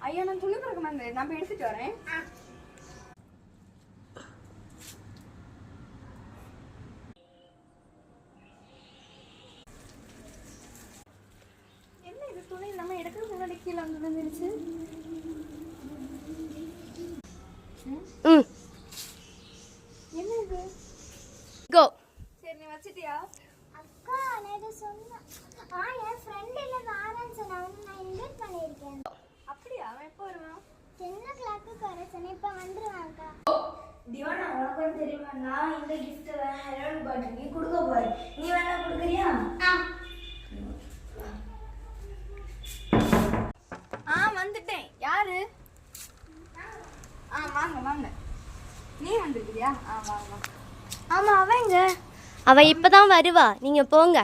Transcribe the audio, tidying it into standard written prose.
ஐயா நான் துணி பறக்க மாட்டேன், நான் போய் எடுத்துட்டு வரேன். என்ன இது துணி நம்ம எடுக்கிறது முன்னாடி கீழே வந்து விழுந்துருச்சு. என்ன இது? கோ. சரி நீ வச்சிட்டியா? அக்கா நான் இத சொன்னேன். என் ஃப்ரெண்ட் இல்ல வாரேன்னு சொன்னாங்க, நான் இன்வைட் பண்ணிருக்கேன். அப்படியா? அவன் எப்போ வருவான்? 10 o'clock வர சொன்னேன், இப்ப வந்துருவான் அக்கா. திவானா உனக்கு தெரியுமா, நான் இந்த கிஃப்ட் ஹெரோன் பர்த்டே கொடுக்க போறேன். நீ வேணா கொடுக்குறியா? வந்துட்டேன். யாரு? வாங்க வாங்க. நீ வந்துருக்கியா? வாங்க. ஆமா, அவ இப்பதான் வருவா, நீங்க போங்க.